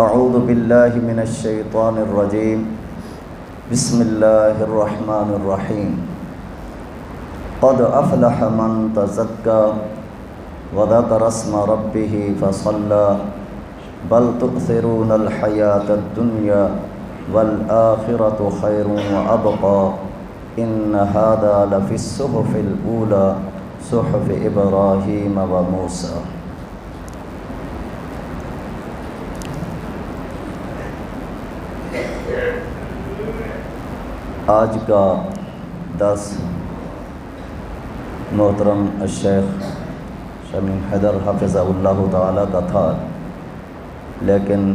اعوذ باللہ من الشیطان الرجیم بسم اللہ الرحمن الرحیم قد افلح من تزکا وذکر اسم ربہ فصلی بل تؤثرون الحیاۃ الدنیا والآخرۃ خیر وابقی ان ھذا لفی الصحف الاولی صحف ابراہیم وموسیٰ۔ آج کا درس محترم الشیخ شمیم حیدر حفظہ اللہ تعالیٰ کا تھا، لیکن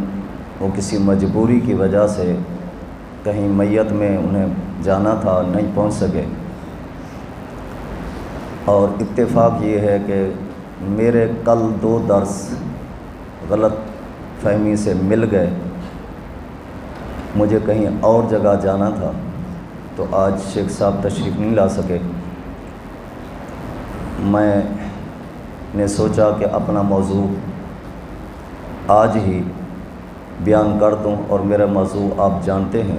وہ کسی مجبوری کی وجہ سے کہیں میت میں انہیں جانا تھا، نہیں پہنچ سکے، اور اتفاق یہ ہے کہ میرے کل 2 درس غلط فہمی سے مل گئے، مجھے کہیں اور جگہ جانا تھا تو آج شیخ صاحب تشریف نہیں لا سکے۔ میں نے سوچا کہ اپنا موضوع آج ہی بیان کر دوں، اور میرا موضوع آپ جانتے ہیں،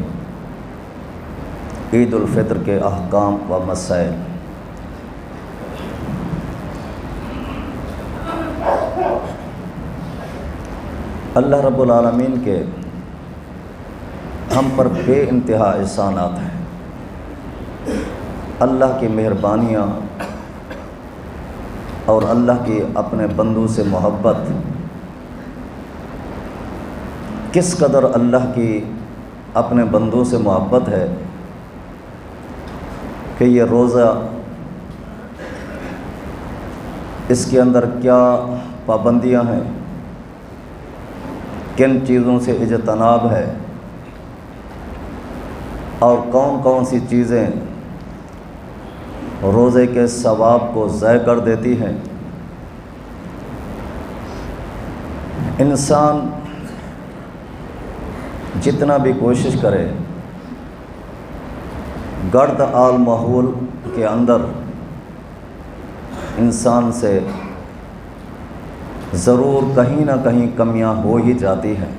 عید الفطر کے احکام و مسائل۔ اللہ رب العالمین کے ہم پر بے انتہا احسانات ہیں، اللہ کی مہربانیاں اور اللہ کی اپنے بندوں سے محبت، کس قدر اللہ کی اپنے بندوں سے محبت ہے کہ یہ روزہ، اس کے اندر کیا پابندیاں ہیں، کن چیزوں سے اجتناب ہے، اور کون کون سی چیزیں روزے کے ثواب کو ضائع کر دیتی ہیں۔ انسان جتنا بھی کوشش کرے، گرد آل ماحول کے اندر انسان سے ضرور کہیں نہ کہیں کمیاں ہو ہی جاتی ہیں۔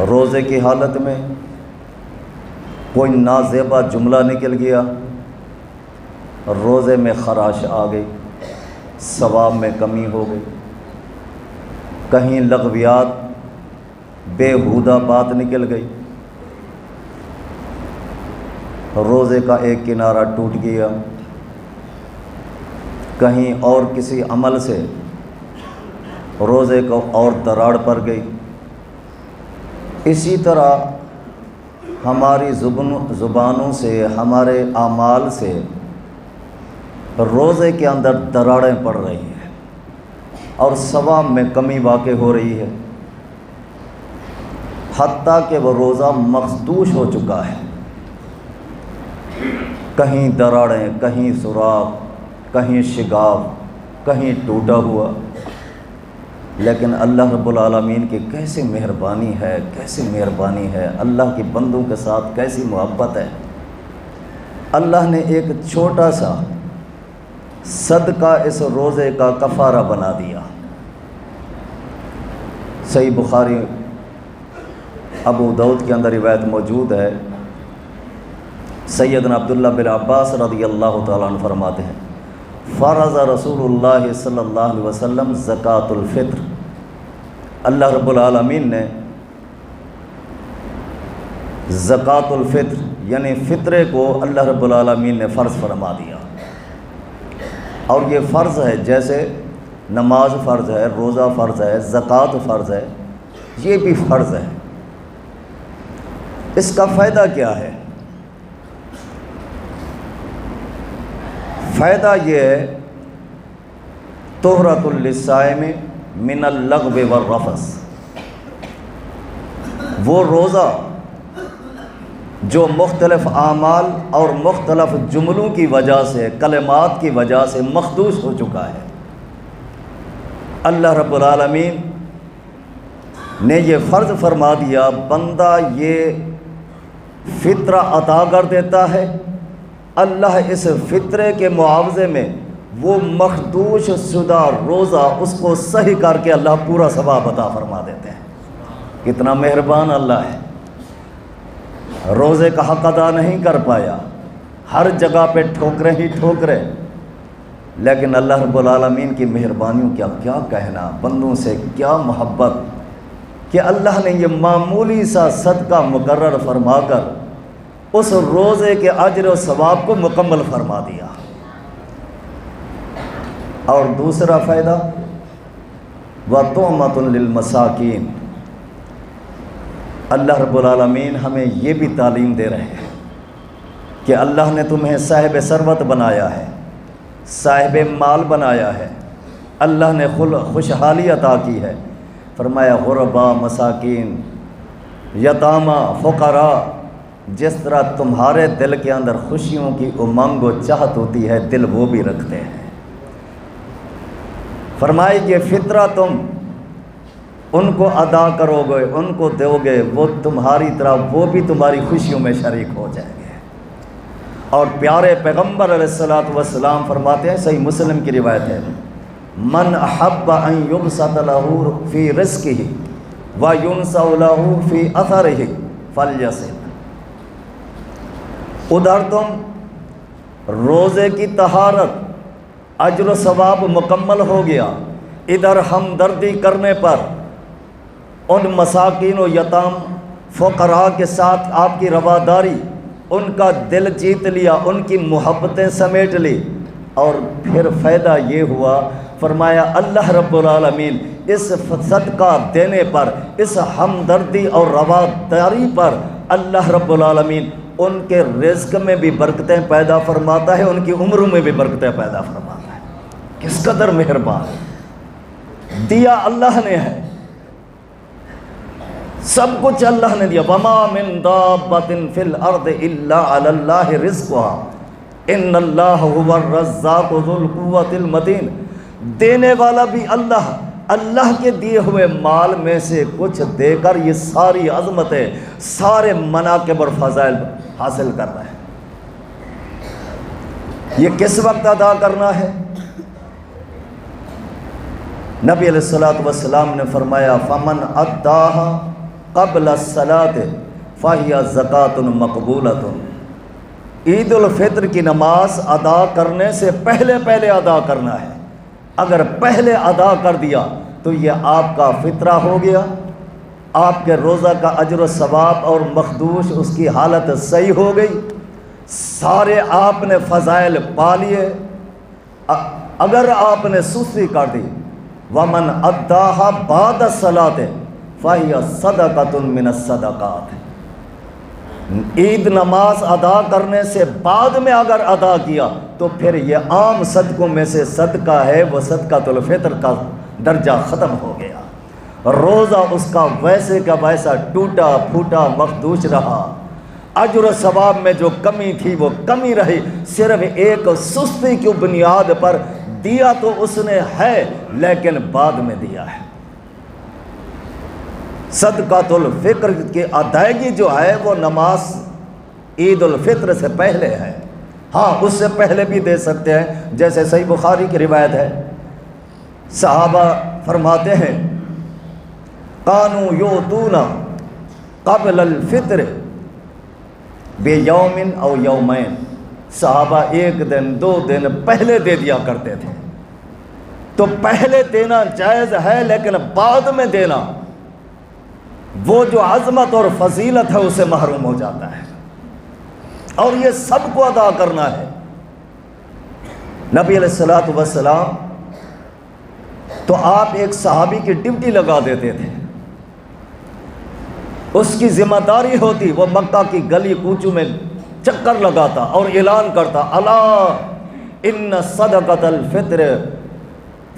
روزے کی حالت میں کوئی نازیبا جملہ نکل گیا، روزے میں خراش آ گئی، ثواب میں کمی ہو گئی، کہیں لغویات بےہودہ بات نکل گئی، روزے کا ایک کنارہ ٹوٹ گیا، کہیں اور کسی عمل سے روزے کو اور دراڑ پڑ گئی۔ اسی طرح ہماری زبانوں سے، ہمارے اعمال سے روزے کے اندر دراڑیں پڑ رہی ہیں اور ثواب میں کمی واقع ہو رہی ہے، حتیٰ کہ وہ روزہ مخدوش ہو چکا ہے، کہیں دراڑیں، کہیں سوراخ، کہیں شگاف، کہیں ٹوٹا ہوا۔ لیکن اللہ رب العالمین کی کیسی مہربانی ہے، کیسی مہربانی ہے، اللہ کی بندوں کے ساتھ کیسی محبت ہے۔ اللہ نے ایک چھوٹا سا صدقہ اس روزے کا کفارہ بنا دیا۔ صحیح بخاری ابو داؤد کے اندر روایت موجود ہے، سیدنا عبداللہ بن عباس رضی اللہ تعالیٰ عنہ فرماتے ہیں، فرض رسول اللہ صلی اللہ علیہ وسلم زکوٰۃ الفطر، اللہ رب العالمین نے زکوٰۃ الفطر یعنی فطرے کو اللہ رب العالمین نے فرض فرما دیا۔ اور یہ فرض ہے، جیسے نماز فرض ہے، روزہ فرض ہے، زکوٰۃ فرض ہے، یہ بھی فرض ہے۔ اس کا فائدہ کیا ہے؟ فائدہ یہ ہے، طہرۃ للصائم من اللغو والرفث، وہ روزہ جو مختلف اعمال اور مختلف جملوں کی وجہ سے، کلمات کی وجہ سے مخدوش ہو چکا ہے، اللہ رب العالمین نے یہ فرض فرما دیا، بندہ یہ فطرہ عطا کر دیتا ہے، اللہ اس فطرے کے معاوضے میں وہ مخدوش شدہ روزہ اس کو صحیح کر کے اللہ پورا ثواب عطا فرما دیتے ہیں۔ کتنا مہربان اللہ ہے۔ روزے کا حق ادا نہیں کر پایا، ہر جگہ پہ ٹھوکریں ہی ٹھوکریں، لیکن اللہ رب العالمین کی مہربانیوں کا کیا کہنا، بندوں سے کیا محبت کہ اللہ نے یہ معمولی سا صدقہ مقرر فرما کر اس روزے کے اجر و ثواب کو مکمل فرما دیا۔ اور دوسرا فائدہ وَطُعْمَةٌ لِلْمَسَاکِینِ، اللہ رب العالمین ہمیں یہ بھی تعلیم دے رہے ہیں کہ اللہ نے تمہیں صاحب ثروت بنایا ہے، صاحب مال بنایا ہے، اللہ نے خوشحالی عطا کی ہے۔ فرمایا غربا، مساکین، یتامہ، فقراء، جس طرح تمہارے دل کے اندر خوشیوں کی امنگ و چاہت ہوتی ہے دل وہ بھی رکھتے ہیں۔ فرمائی کہ فطرہ تم ان کو ادا کرو گے، ان کو دو گے، وہ تمہاری طرح وہ بھی تمہاری خوشیوں میں شریک ہو جائیں گے۔ اور پیارے پیغمبر علیہ الصلوۃ والسلام فرماتے ہیں، صحیح مسلم کی روایت ہے، من احب ان یبسط له فی رزقہ وینسأ له فی اثرہ فلیصل۔ ادھر تم روزے کی طہارت، اجر و ثواب مکمل ہو گیا، ادھر ہمدردی کرنے پر ان مساکین و یتام فقراء کے ساتھ آپ کی رواداری، ان کا دل جیت لیا، ان کی محبتیں سمیٹ لی، اور پھر فائدہ یہ ہوا، فرمایا اللہ رب العالمین اس صدقہ دینے پر، اس ہمدردی اور رواداری پر اللہ رب العالمین ان کے رزق میں بھی برکتیں پیدا فرماتا ہے، ان کی عمروں میں بھی برکتیں پیدا فرماتا ہے۔ کس قدر مہربان، دیا اللہ نے ہے، سب کچھ اللہ نے دیا۔ وَمَا مِن دَابَّةٍ فِي الْأَرْضِ إِلَّا عَلَى اللَّهِ رِزْقُهَا إِنَّ اللَّهَ هُوَ الرَّزَّاقُ ذُو الْقُوَّةِ الْمَتِينُ۔ دینے والا بھی اللہ، اللہ کے دیے ہوئے مال میں سے کچھ دے کر یہ ساری عظمتیں، سارے مناقب اور فضائل حاصل کر رہا ہے۔ یہ کس وقت ادا کرنا ہے؟ نبی علیہ الصلوۃ والسلام نے فرمایا فمن اداها قبل الصلاۃ فہی زکوۃ مقبولۃ۔ عید الفطر کی نماز ادا کرنے سے پہلے ادا کرنا ہے، اگر پہلے ادا کر دیا تو یہ آپ کا فطرہ ہو گیا، آپ کے روزہ کا اجر و ثواب اور مخدوش اس کی حالت صحیح ہو گئی، سارے آپ نے فضائل پا لیے۔ اگر آپ نے سستی کر دی، وَمَنْ أَدَّاهَا بَعْدَ الصَّلَاةِ فَهِيَ صَدَقَةٌ مِّنَ الصَّدَقَاتِ۔ عید نماز ادا کرنے سے بعد میں اگر ادا کیا تو پھر یہ عام صدقوں میں سے صدقہ ہے، وہ صدقۃ الفطر کا درجہ ختم ہو گیا، روزہ اس کا ویسے کا ویسا ٹوٹا پھوٹا مخدوش رہا، اجر و ثواب میں جو کمی تھی وہ کمی رہی، صرف ایک سستی کی بنیاد پر دیا تو اس نے ہے لیکن بعد میں دیا ہے۔ صدقۃ الفطر کی ادائیگی جو ہے وہ نماز عید الفطر سے پہلے ہے، ہاں اس سے پہلے بھی دے سکتے ہیں، جیسے صحیح بخاری کی روایت ہے، صحابہ فرماتے ہیں کانوا یؤتون قبل الفطر بیوم او یومین، صحابہ ایک دن 2 دن پہلے دے دیا کرتے تھے۔ تو پہلے دینا جائز ہے، لیکن بعد میں دینا وہ جو عظمت اور فضیلت ہے اسے محروم ہو جاتا ہے، اور یہ سب کو ادا کرنا ہے۔ نبی علیہ الصلوۃ والسلام تو آپ ایک صحابی کی ڈیوٹی لگا دیتے تھے، اس کی ذمہ داری ہوتی، وہ مکہ کی گلی کوچوں میں چکر لگاتا اور اعلان کرتا الا ان صدقۃ الفطر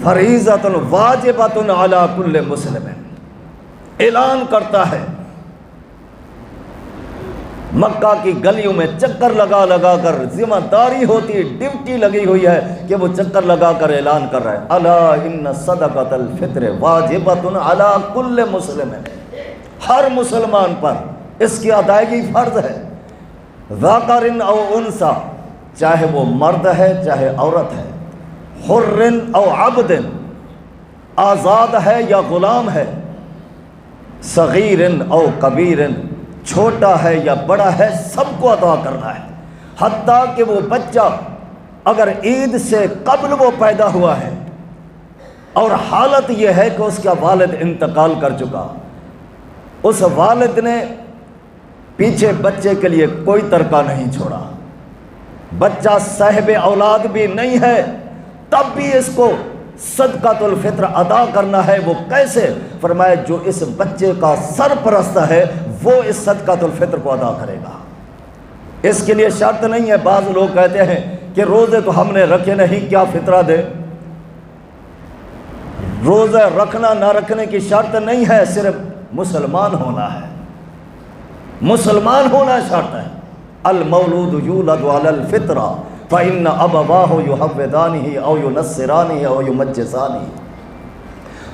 فریضۃ واجبۃ علی کل مسلم، اعلان کرتا ہے، مکہ کی گلیوں میں چکر لگا لگا کر، ذمہ داری ہوتی، ڈیوٹی لگی ہوئی ہے کہ وہ چکر لگا کر اعلان کر رہا ہے الا ان صدقۃ الفطر واجبۃ علی کل مسلم، ہر مسلمان پر اس کی ادائیگی فرض ہے، ذکر او انثی، چاہے وہ مرد ہے چاہے عورت ہے، حر او عبد، آزاد ہے یا غلام ہے، صغیر او کبیر، چھوٹا ہے یا بڑا ہے، سب کو عطا کرنا ہے۔ حتیٰ کہ وہ بچہ اگر عید سے قبل وہ پیدا ہوا ہے اور حالت یہ ہے کہ اس کا والد انتقال کر چکا، اس والد نے پیچھے بچے کے لیے کوئی ترکہ نہیں چھوڑا، بچہ صاحب اولاد بھی نہیں ہے، تب بھی اس کو صدقۃ الفطر ادا کرنا ہے۔ وہ کیسے؟ فرمایا جو اس بچے کا سرپرست ہے وہ اس صدقۃ الفطر کو ادا کرے گا۔ اس کے لیے شرط نہیں ہے۔ بعض لوگ کہتے ہیں کہ روزے تو ہم نے رکھے نہیں، کیا فطرہ دے؟ روزہ رکھنا نہ رکھنے کی شرط نہیں ہے، صرف مسلمان ہونا ہے، مسلمان ہونا شرط ہے۔ المولود یولد علی الفطرہ فإن أبواہ یحودانہ او ینصرانہ او یمجسانہ۔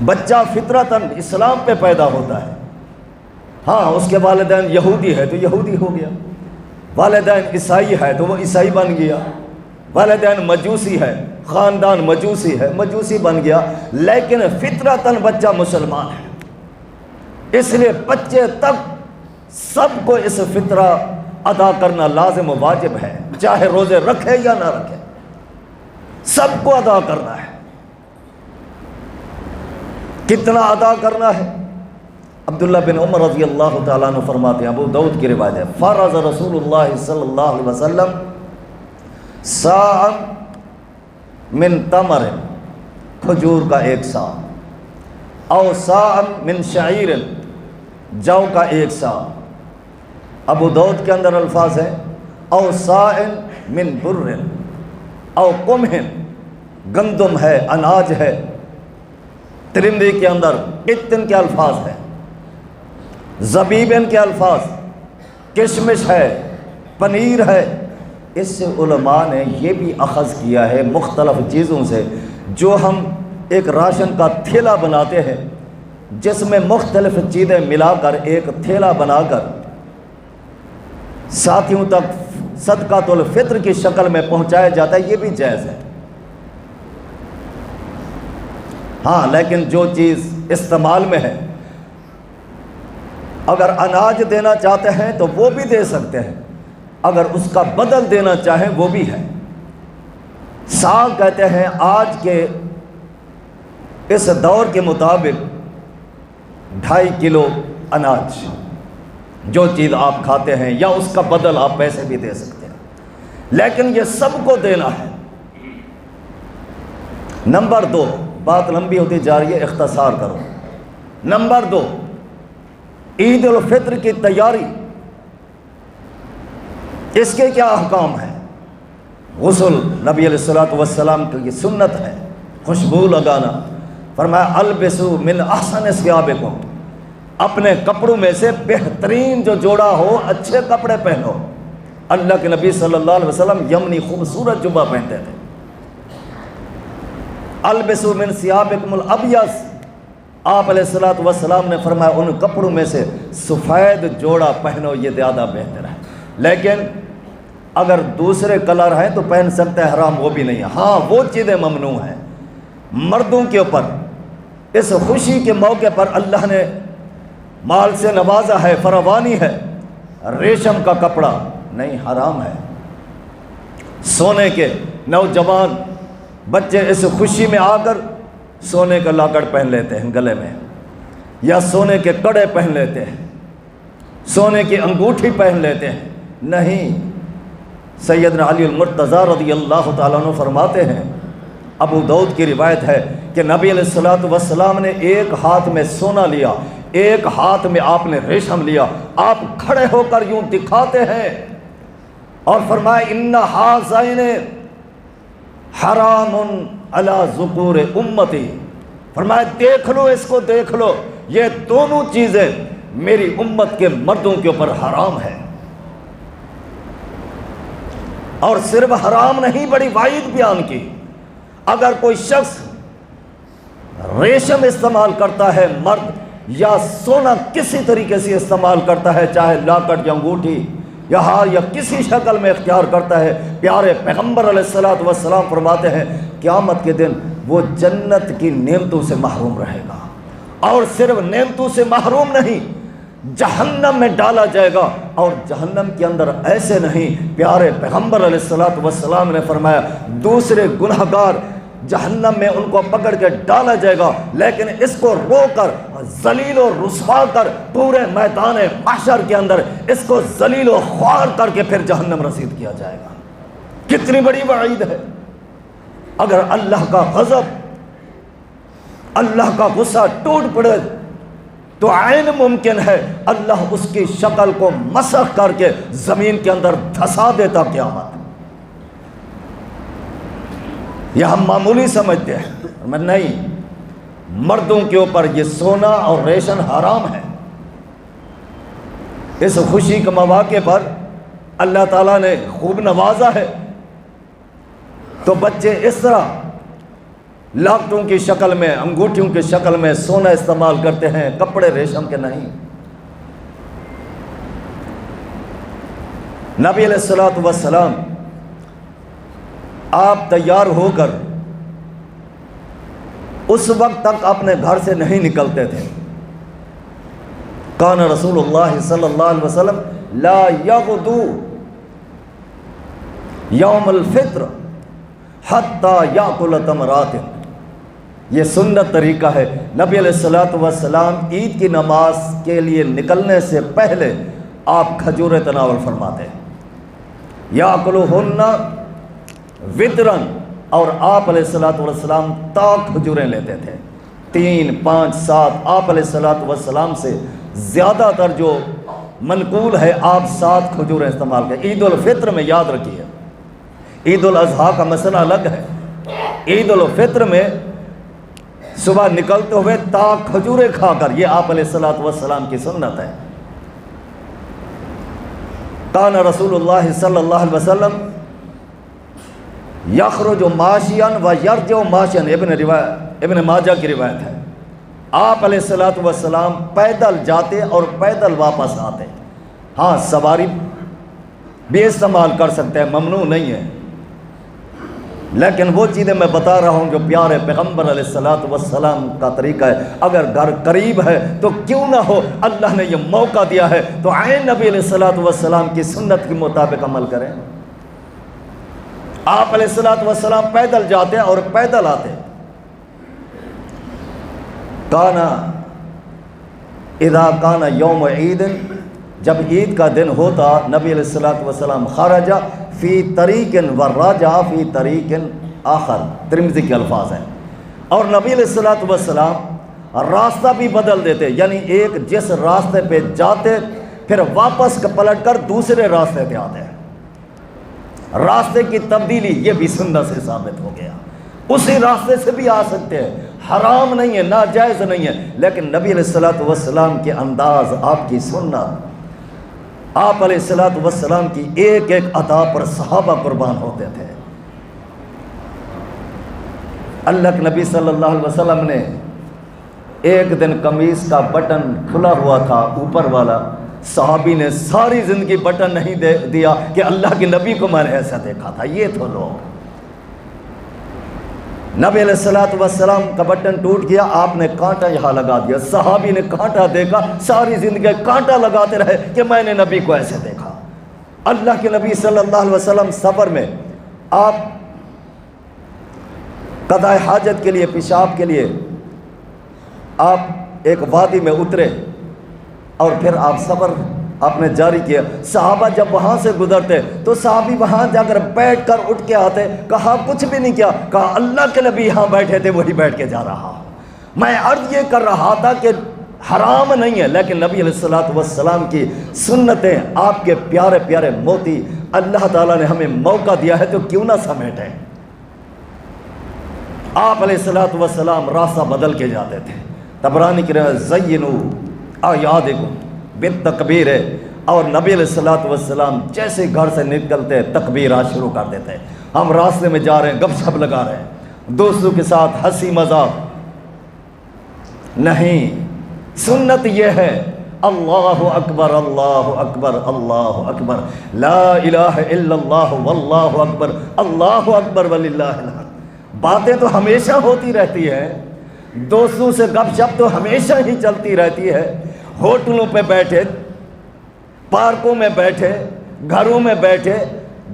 بچہ فطرتاً اسلام پہ پیدا ہوتا ہے۔ ہاں اس کے والدین یہودی ہے تو یہودی ہو گیا، والدین عیسائی ہے تو وہ عیسائی بن گیا، والدین مجوسی ہے، خاندان مجوسی ہے، مجوسی بن گیا، لیکن فطرتاً بچہ مسلمان ہے۔ اس لیے بچے تک سب کو اس فطرہ ادا کرنا لازم و واجب ہے، چاہے روزے رکھے یا نہ رکھے، سب کو ادا کرنا ہے۔ کتنا ادا کرنا ہے؟ عبداللہ بن عمر رضی اللہ تعالیٰ عنہ فرماتے ہیں، ابو داؤد کی روایت ہے، فرض رسول اللہ صلی اللہ علیہ وسلم صاع من تمر، کھجور کا ایک صاع، او صاع من شعیر، جو کا ایک صاع۔ ابو داؤد کے اندر الفاظ ہے او صاع من بر او قمح، گندم ہے، اناج ہے۔ ترمذی کے اندر قطن کے الفاظ ہیں، زبیبن کے الفاظ، کشمش ہے، پنیر ہے۔ اس سے علماء نے یہ بھی اخذ کیا ہے مختلف چیزوں سے، جو ہم ایک راشن کا تھیلا بناتے ہیں جس میں مختلف چیزیں ملا کر ایک تھیلا بنا کر ساتھیوں تک صدقۃ الفطر کی شکل میں پہنچایا جاتا ہے، یہ بھی جائز ہے۔ ہاں لیکن جو چیز استعمال میں ہے، اگر اناج دینا چاہتے ہیں تو وہ بھی دے سکتے ہیں، اگر اس کا بدل دینا چاہیں وہ بھی ہے۔ صاع کہتے ہیں آج کے اس دور کے مطابق 2.5 کلو اناج، جو چیز آپ کھاتے ہیں، یا اس کا بدل آپ پیسے بھی دے سکتے ہیں، لیکن یہ سب کو دینا ہے۔ نمبر 2، بات لمبی ہوتی جا رہی ہے، اختصار کرو۔ نمبر 2، عید الفطر کی تیاری، اس کے کیا احکام ہیں؟ غسل، نبی علیہ الصلوۃ والسلام کی یہ سنت ہے، خوشبو لگانا۔ فرمایا البسوا من احسن ثیابکم، اپنے کپڑوں میں سے بہترین جو جوڑا ہو، اچھے کپڑے پہنو۔ اللہ کے نبی صلی اللہ علیہ وسلم یمنی خوبصورت جبہ پہنتے تھے۔ البسوا من ثیابکم الابیض، آپ علیہ الصلوۃ والسلام نے فرمایا ان کپڑوں میں سے سفید جوڑا پہنو، یہ زیادہ بہتر ہے۔ لیکن اگر دوسرے کلر ہیں تو پہن سکتے ہیں، حرام وہ بھی نہیں ہے۔ ہاں وہ چیزیں ممنوع ہیں۔ مردوں کے اوپر اس خوشی کے موقع پر اللہ نے مال سے نوازا ہے، فراوانی ہے، ریشم کا کپڑا نہیں، حرام ہے۔ سونے کے نوجوان بچے اس خوشی میں آ کر سونے کا لاکڑ پہن لیتے ہیں گلے میں، یا سونے کے کڑے پہن لیتے ہیں، سونے کی انگوٹھی پہن لیتے ہیں، نہیں۔ سیدنا علی المرتضیٰ رضی اللہ تعالیٰ عنہ فرماتے ہیں، ابو داؤد کی روایت ہے کہ نبی علیہ الصلوۃ والسلام نے ایک ہاتھ میں سونا لیا، ایک ہاتھ میں آپ نے ریشم لیا، آپ کھڑے ہو کر یوں دکھاتے ہیں اور فرمایا ان ھذین حرام علی ذکور امتی، فرمایا دیکھ لو، اس کو دیکھ لو، یہ دونوں چیزیں میری امت کے مردوں کے اوپر حرام ہے۔ اور صرف حرام نہیں، بڑی وعید بیان کی، اگر کوئی شخص ریشم استعمال کرتا ہے مرد، یا سونا کسی طریقے سے استعمال کرتا ہے، چاہے لاکٹ یا انگوٹھی یا ہار یا کسی شکل میں اختیار کرتا ہے، پیارے پیغمبر علیہ الصلوۃ والسلام فرماتے ہیں قیامت کے دن وہ جنت کی نعمتوں سے محروم رہے گا، اور صرف نعمتوں سے محروم نہیں، جہنم میں ڈالا جائے گا، اور جہنم کے اندر ایسے نہیں، پیارے پیغمبر علیہ الصلوۃ والسلام نے فرمایا دوسرے گنہگار جہنم میں ان کو پکڑ کے ڈالا جائے گا، لیکن اس کو رو کر ذلیل و رسوا کر پورے میدان محشر کے اندر اس کو ذلیل و خوار کر کے پھر جہنم رسید کیا جائے گا۔ کتنی بڑی وعید ہے! اگر اللہ کا غضب، اللہ کا غصہ ٹوٹ پڑے تو عین ممکن ہے اللہ اس کی شکل کو مسخ کر کے زمین کے اندر دھسا دیتا قیامت۔ یہ ہم معمولی سمجھتے ہیں، میں نہیں، مردوں کے اوپر یہ سونا اور ریشم حرام ہے۔ اس خوشی کے مواقع پر اللہ تعالیٰ نے خوب نوازا ہے، تو بچے اس طرح لاکٹوں کی شکل میں، انگوٹھیوں کی شکل میں سونا استعمال کرتے ہیں، کپڑے ریشم کے نہیں۔ نبی علیہ الصلوۃ والسلام آپ تیار ہو کر اس وقت تک اپنے گھر سے نہیں نکلتے تھے۔ کان رسول اللہ صلی اللہ علیہ وسلم لا یغدو یوم الفطر حتی یاکل تمرات، یہ سنت طریقہ ہے، نبی علیہ الصلوۃ والسلام عید کی نماز کے لیے نکلنے سے پہلے آپ کھجوریں تناول فرماتے ہیں، یاکلہن وطرن، اور آپ علیہ الصلوۃ والسلام تا کھجوریں لیتے تھے، 3 5 7، آپ علیہ الصلوۃ والسلام سے زیادہ تر جو منقول ہے آپ 7 کھجوریں استعمال کریں۔ عید الفطر میں یاد رکھیے، عید الاضحیٰ کا مسئلہ الگ ہے، عید الفطر میں صبح نکلتے ہوئے تا کھجوریں کھا کر، یہ آپ علیہ الصلوۃ والسلام کی سنت ہے۔ کان رسول اللہ صلی اللہ علیہ وسلم یخرج ماشیا و یرجع ماشیا، ابن ماجہ کی روایت ہے، آپ علیہ الصلوۃ والسلام پیدل جاتے اور پیدل واپس آتے۔ ہاں سواری بھی استعمال کر سکتے ہیں، ممنوع نہیں ہے، لیکن وہ چیزیں میں بتا رہا ہوں جو پیارے پیغمبر علیہ الصلوۃ والسلام کا طریقہ ہے۔ اگر گھر قریب ہے تو کیوں نہ ہو، اللہ نے یہ موقع دیا ہے تو عین نبی علیہ الصلوۃ والسلام کی سنت کے مطابق عمل کریں۔ آپ علیہ الصلوۃ والسلام پیدل جاتے اور پیدل آتے۔ کانا اذا کانا یوم عید، جب عید کا دن ہوتا نبی علیہ الصلوۃ والسلام خرج فی طریق و راجع فی طریق آخر، ترمذی کے الفاظ ہیں، اور نبی علیہ الصلوۃ والسلام راستہ بھی بدل دیتے، یعنی ایک جس راستے پہ جاتے پھر واپس پلٹ کر دوسرے راستے پہ آتے ہیں۔ راستے کی تبدیلی یہ بھی سنت سے ثابت ہو گیا، اسی راستے سے بھی آ سکتے ہیں، حرام نہیں ہے، ناجائز نہیں ہے، لیکن نبی علیہ الصلوۃ والسلام کے انداز، آپ کی سنت، آپ علیہ الصلوۃ والسلام کی ایک ایک عطا پر صحابہ قربان ہوتے تھے۔ اللہ کے نبی صلی اللہ علیہ وسلم نے ایک دن قمیص کا بٹن کھلا ہوا تھا اوپر والا، صحابی نے ساری زندگی بٹن نہیں دیا کہ اللہ کے نبی کو میں نے ایسا دیکھا تھا۔ یہ تو لوگ، نبی علیہ الصلوۃ والسلام کا بٹن ٹوٹ گیا، آپ نے کانٹا یہاں لگا دیا، صحابی نے کانٹا دیکھا، ساری زندگی کانٹا لگاتے رہے کہ میں نے نبی کو ایسے دیکھا۔ اللہ کے نبی صلی اللہ علیہ وسلم سفر میں، آپ قضاء حاجت کے لیے، پیشاب کے لیے آپ ایک وادی میں اترے اور پھر آپ سفر آپ نے جاری کیا۔ صحابہ جب وہاں سے گزرتے تو صحابی وہاں جا کر بیٹھ کر اٹھ کے آتے، کہا کچھ بھی نہیں کیا، کہا اللہ کے نبی یہاں بیٹھے تھے وہی بیٹھ کے جا رہا ہوں۔ میں عرض یہ کر رہا تھا کہ حرام نہیں ہے، لیکن نبی علیہ الصلوۃ والسلام کی سنتیں، آپ کے پیارے پیارے موتی اللہ تعالیٰ نے ہمیں موقع دیا ہے تو کیوں نہ سمیٹیں۔ آپ علیہ الصلوۃ والسلام راستہ بدل کے جاتے تھے۔ طبرانی کی روایت زینوا اعیادکم بالتکبیر ہے، اور نبی علیہ الصلوۃ والسلام جیسے گھر سے نکلتے تکبیرات شروع کر دیتے۔ ہم راستے میں جا رہے ہیں، گپ شپ لگا رہے ہیں، دوستوں کے ساتھ ہنسی مذاق نہیں۔ سنت یہ ہے اللہ اکبر اللہ اکبر اللہ اکبر، لا الہ الا اللہ واللہ اکبر اللہ اکبر وللہ الحمد۔ باتیں تو ہمیشہ ہوتی رہتی ہے، دوستوں سے گپ شپ تو ہمیشہ ہی چلتی رہتی ہے، ہوٹلوں پہ بیٹھے، پارکوں میں بیٹھے، گھروں میں بیٹھے،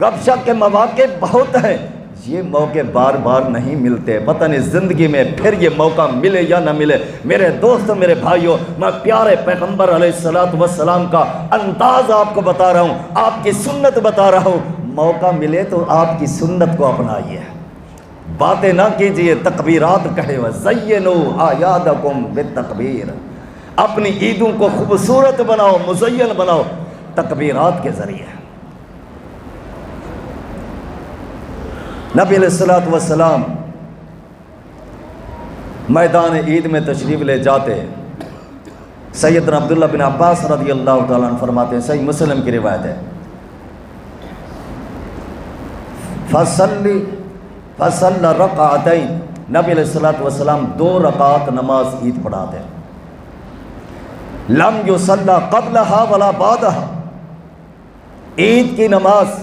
گپ شپ کے مواقع بہت ہیں، یہ موقع بار بار نہیں ملتے، پتہ نہیں زندگی میں پھر یہ موقع ملے یا نہ ملے۔ میرے دوستوں، میرے بھائیوں، میں پیارے پیغمبر علیہ السلام کا انداز آپ کو بتا رہا ہوں، آپ کی سنت بتا رہا ہوں، موقع ملے تو آپ کی سنت کو اپنائیے، باتیں نہ کیجئے، تکبیرات کہے وَزَيِّنُوا أَعْيَادَكُمْ بِالتَّكْبِيرِ، اپنی عیدوں کو خوبصورت بناؤ، مزین بناؤ تکبیرات کے ذریعے۔ نبی علیہ السلام میدان عید میں تشریف لے جاتے، سیدنا عبداللہ بن عباس رضی اللہ تعالیٰ عنہ فرماتے ہیں، صحیح مسلم کی روایت ہے، فصل رکعتین، نبی علیہ السلام 2 رکعت نماز عید پڑھاتے، لم یصلی قبلہا ولا بعدہا، عید کی نماز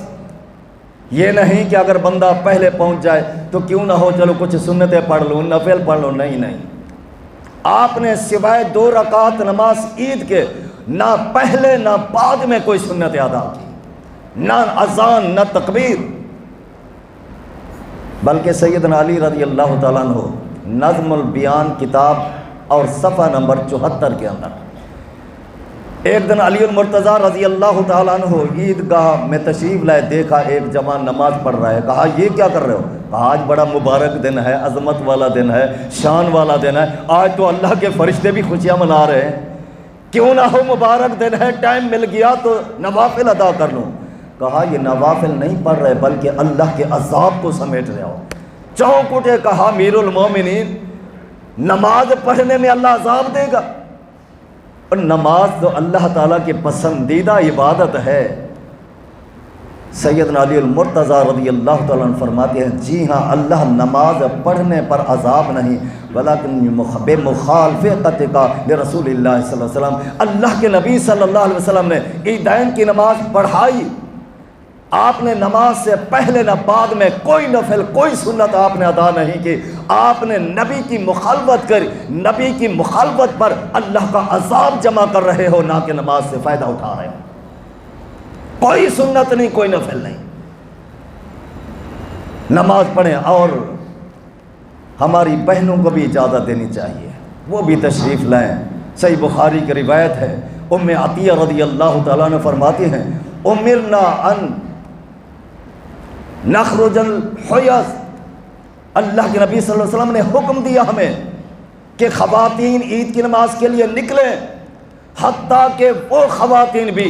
یہ نہیں کہ اگر بندہ پہلے پہنچ جائے تو کیوں نہ ہو چلو کچھ سنتیں پڑھ لوں، نفل پڑھ لوں، نہیں، آپ نے سوائے 2 رکعت نماز عید کے نہ پہلے نہ بعد میں کوئی سنت ادا کی، نہ اذان نہ تکبیر، بلکہ سیدنا علی رضی اللہ تعالیٰ عنہ نظم البیان کتاب اور صفحہ نمبر 74 کے اندر ایک دن علی المرتضیٰ رضی اللہ تعالیٰ عنہ عیدگاہ میں تشریف لائے، دیکھا ایک جوان نماز پڑھ رہا ہے، کہا یہ کیا کر رہے ہو؟ کہا آج بڑا مبارک دن ہے، عظمت والا دن ہے، شان والا دن ہے، آج تو اللہ کے فرشتے بھی خوشیاں منا رہے ہیں، کیوں نہ ہو مبارک دن ہے، ٹائم مل گیا تو نوافل ادا کر لوں۔ کہا یہ نوافل نہیں پڑھ رہے بلکہ اللہ کے عذاب کو سمیٹ رہے ہو۔ چونک اٹھے، کہا امیر المومنین، نماز پڑھنے میں اللہ عذاب دے گا؟ اور نماز تو اللہ تعالیٰ کی پسندیدہ عبادت ہے۔ سیدنا علی المرتضیٰ رضی اللہ تعالیٰ عنہ فرماتے ہیں، جی ہاں، اللہ نماز پڑھنے پر عذاب نہیں، ولیکن بمخالفتک لرسول اللہ صلی اللہ علیہ وسلم، اللہ کے نبی صلی اللہ علیہ وسلم نے عیدین کی نماز پڑھائی، آپ نے نماز سے پہلے نہ بعد میں کوئی نفل، کوئی سنت آپ نے ادا نہیں کی، آپ نے نبی کی مخالفت کر، نبی کی مخالفت پر اللہ کا عذاب جمع کر رہے ہو، نہ کہ نماز سے فائدہ اٹھا رہے ہو۔ کوئی سنت نہیں، کوئی نفل نہیں، نماز پڑھیں۔ اور ہماری بہنوں کو بھی اجازت دینی چاہیے، وہ بھی تشریف لائیں۔ صحیح بخاری کی روایت ہے، ام عطیہ رضی اللہ تعالیٰ عنہ فرماتی ہیں، امرنا ان نخرج الحیض، اللہ کے نبی صلی اللہ علیہ وسلم نے حکم دیا ہمیں کہ خواتین عید کی نماز کے لیے نکلیں، حتیٰ کہ وہ خواتین بھی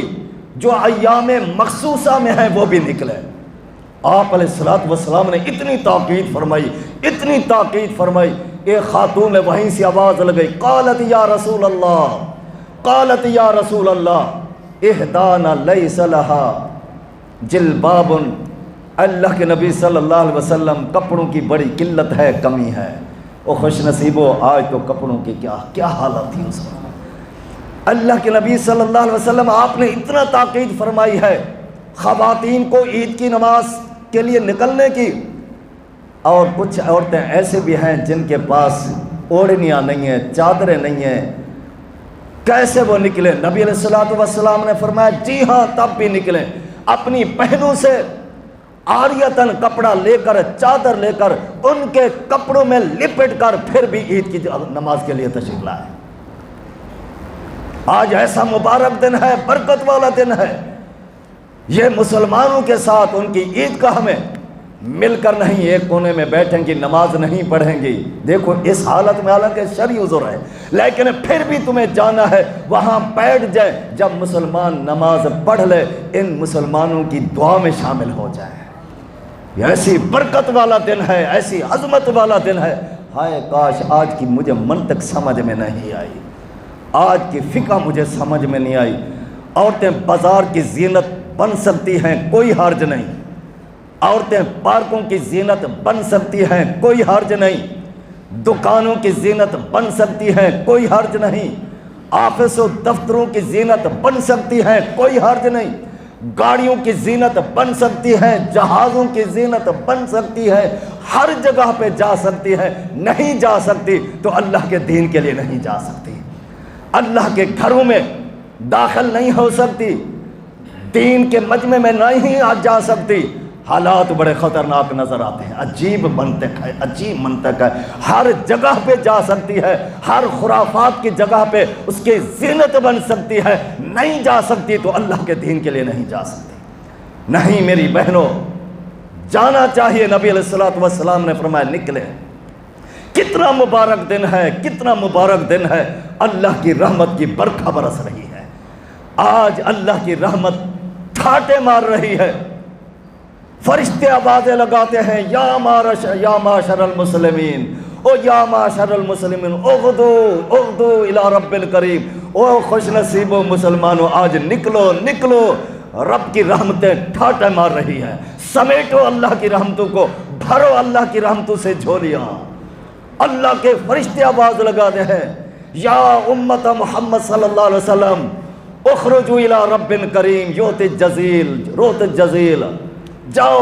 جو ایام مخصوصہ میں ہیں وہ بھی نکلیں۔ آپ علیہ السلام نے اتنی تاکید فرمائی، اتنی تاکید فرمائی، ایک خاتون نے وہیں سے آواز لگائی، قالت یا رسول اللہ، قالت یا رسول اللہ، احدانا لیس لہا جلباب، اللہ کے نبی صلی اللہ علیہ وسلم کپڑوں کی بڑی قلت ہے، کمی ہے۔ وہ خوش نصیبو، آج تو کپڑوں کی کیا حالت تھی اس وقت۔ اللہ کے نبی صلی اللہ علیہ وسلم، آپ نے اتنا تاکید فرمائی ہے خواتین کو عید کی نماز کے لیے نکلنے کی، اور کچھ عورتیں ایسے بھی ہیں جن کے پاس اوڑھنیاں نہیں ہیں، چادریں نہیں ہیں، کیسے وہ نکلیں؟ نبی علیہ السلام نے فرمایا، جی ہاں، تب بھی نکلیں، اپنی بہنوں سے عاریتاً کپڑا لے کر، چادر لے کر، ان کے کپڑوں میں لپٹ کر پھر بھی عید کی نماز کے لیے تشریف لائیں۔ آج ایسا مبارک دن ہے، برکت والا دن ہے، یہ مسلمانوں کے ساتھ ان کی عید کا ہمیں مل کر نہیں ایک کونے میں بیٹھیں گی، نماز نہیں پڑھیں گی۔ دیکھو اس حالت میں، حالانکہ شرعی عذر ہے، لیکن پھر بھی تمہیں جانا ہے، وہاں بیٹھ جائیں، جب مسلمان نماز پڑھ لے ان مسلمانوں کی دعا میں شامل ہو جائیں۔ یہ ایسی برکت والا دن ہے، ایسی عظمت والا دن ہے۔ ہائے کاش آج کی مجھے منطق سمجھ میں نہیں آئی، آج کی فقہ مجھے سمجھ میں نہیں آئی۔ عورتیں بازار کی زینت بن سکتی ہیں، کوئی حرج نہیں، عورتیں پارکوں کی زینت بن سکتی ہیں، کوئی حرج نہیں، دکانوں کی زینت بن سکتی ہیں، کوئی حرج نہیں، آفس و دفتروں کی زینت بن سکتی ہیں، کوئی حرج نہیں، گاڑیوں کی زینت بن سکتی ہے، جہازوں کی زینت بن سکتی ہے، ہر جگہ پہ جا سکتی ہے، نہیں جا سکتی تو اللہ کے دین کے لیے نہیں جا سکتی، اللہ کے گھروں میں داخل نہیں ہو سکتی، دین کے مجمع میں نہیں جا سکتی۔ حالات بڑے خطرناک نظر آتے ہیں، عجیب منطق ہے، ہر جگہ پہ جا سکتی ہے، ہر خرافات کی جگہ پہ اس کی زینت بن سکتی ہے، نہیں جا سکتی تو اللہ کے دین کے لیے نہیں جا سکتی۔ نہیں میری بہنوں، جانا چاہیے۔ نبی علیہ السلام نے فرمایا نکلے۔ کتنا مبارک دن ہے، کتنا مبارک دن ہے، اللہ کی رحمت کی برکھا برس رہی ہے۔ آج اللہ کی رحمت ٹھاٹے مار رہی ہے، فرشتے آوازیں لگاتے ہیں، یا معاشر المسلمین، او یا معاشر المسلمین اغدو الی رب الکریم، او خوش نصیبو مسلمانوں آج نکلو نکلو، رب کی رحمتیں ٹھاٹے مار رہی ہیں، سمیٹو اللہ کی رحمتوں کو، بھرو اللہ کی رحمتوں سے جھولیاں۔ اللہ کے فرشتے آواز لگاتے ہیں، یا امت محمد صلی اللہ علیہ وسلم اخرجوا الی رب کریم یوت الجزیل، جاؤ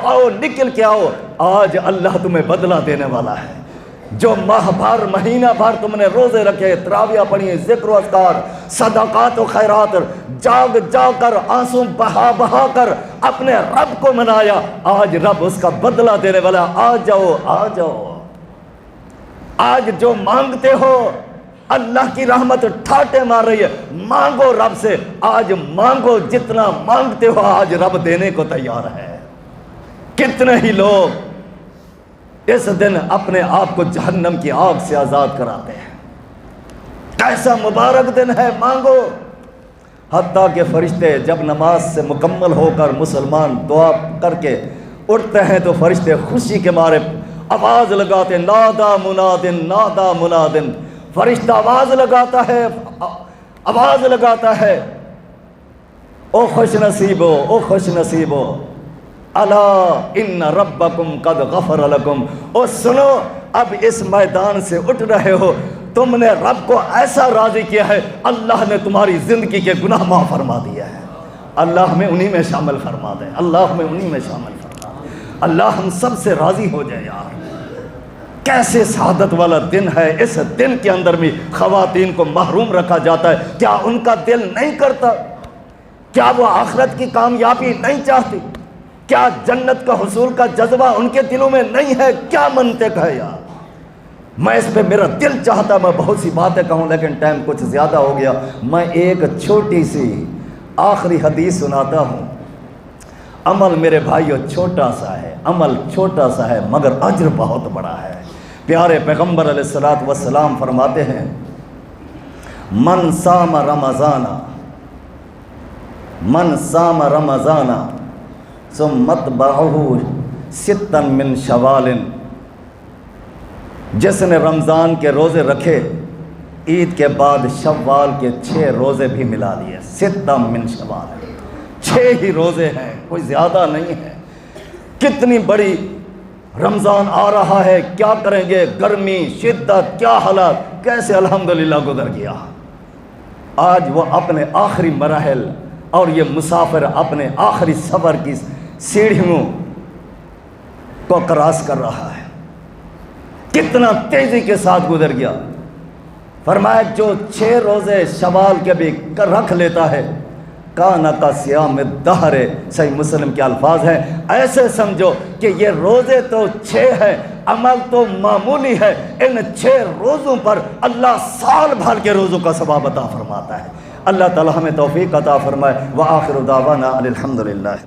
آؤ نکل کے آؤ، آج اللہ تمہیں بدلہ دینے والا ہے۔ جو ماہ بھر مہینہ بھر تم نے روزے رکھے، تراویح پڑھی، ذکر و اذکار، صدقات و خیرات، جاگ کر آنسو بہا کر اپنے رب کو منایا، آج رب اس کا بدلہ دینے والا۔ آ جاؤ آج جو مانگتے ہو، اللہ کی رحمت ٹھاٹے مار رہی ہے، مانگو رب سے، آج مانگو، جتنا مانگتے ہو آج رب دینے کو تیار ہے۔ کتنے ہی لوگ اس دن اپنے آپ کو جہنم کی آگ سے آزاد کراتے ہیں۔ کیسا مبارک دن ہے، مانگو۔ حتیٰ کہ فرشتے جب نماز سے مکمل ہو کر مسلمان دعا کر کے اٹھتے ہیں تو فرشتے خوشی کے مارے آواز لگاتے ہیں، نادا منادن، فرشتہ آواز لگاتا ہے، او خوش نصیبو الا ان ربکم قد غفر لکم، او سنو اب اس میدان سے اٹھ رہے ہو، تم نے رب کو ایسا راضی کیا ہے، اللہ نے تمہاری زندگی کے گناہ معاف فرما دیا ہے۔ اللہ ہمیں انہی میں شامل فرما دے، اللہ ہمیں انہی میں شامل فرما دے، اللہ ہم سب سے راضی ہو جائے۔ یار کیسے سعادت والا دن ہے، اس دن کے اندر بھی خواتین کو محروم رکھا جاتا ہے۔ کیا ان کا دل نہیں کرتا؟ کیا وہ آخرت کی کامیابی نہیں چاہتی؟ کیا جنت کا حصول کا جذبہ ان کے دلوں میں نہیں ہے؟ کیا منطق ہے یار؟ میں اس پہ میرا دل چاہتا میں بہت سی باتیں کہوں، لیکن ٹائم کچھ زیادہ ہو گیا۔ میں ایک چھوٹی سی آخری حدیث سناتا ہوں۔ عمل میرے بھائیو چھوٹا سا ہے مگر اجر بہت بڑا ہے۔ پیارے پیغمبر علیہ السلام فرماتے ہیں، من صام رمضان ثم اتبعہ ستا من شوال، جس نے رمضان کے روزے رکھے، عید کے بعد شوال کے 6 روزے بھی ملا لیے، ستا من شوال، 6 ہی روزے ہیں، کوئی زیادہ نہیں ہے۔ کتنی بڑی رمضان آ رہا ہے، کیا کریں گے، گرمی، شدت، کیا حالات، کیسے الحمدللہ گزر گیا۔ آج وہ اپنے آخری مراحل اور یہ مسافر اپنے آخری سفر کی سیڑھیوں کو کراس کر رہا ہے، کتنا تیزی کے ساتھ گزر گیا۔ فرمایا جو 6 روزے شوال کے بھی رکھ لیتا ہے، کانا کا صیام الدہر، صحیح مسلم کے الفاظ ہیں، ایسے سمجھو کہ یہ روزے تو 6 ہیں، عمل تو معمولی ہے، ان 6 روزوں پر اللہ سال بھر کے روزوں کا ثواب عطا فرماتا ہے۔ اللہ تعالی ہمیں توفیق عطا فرمائے۔ وآخر دعوانا الحمدللہ۔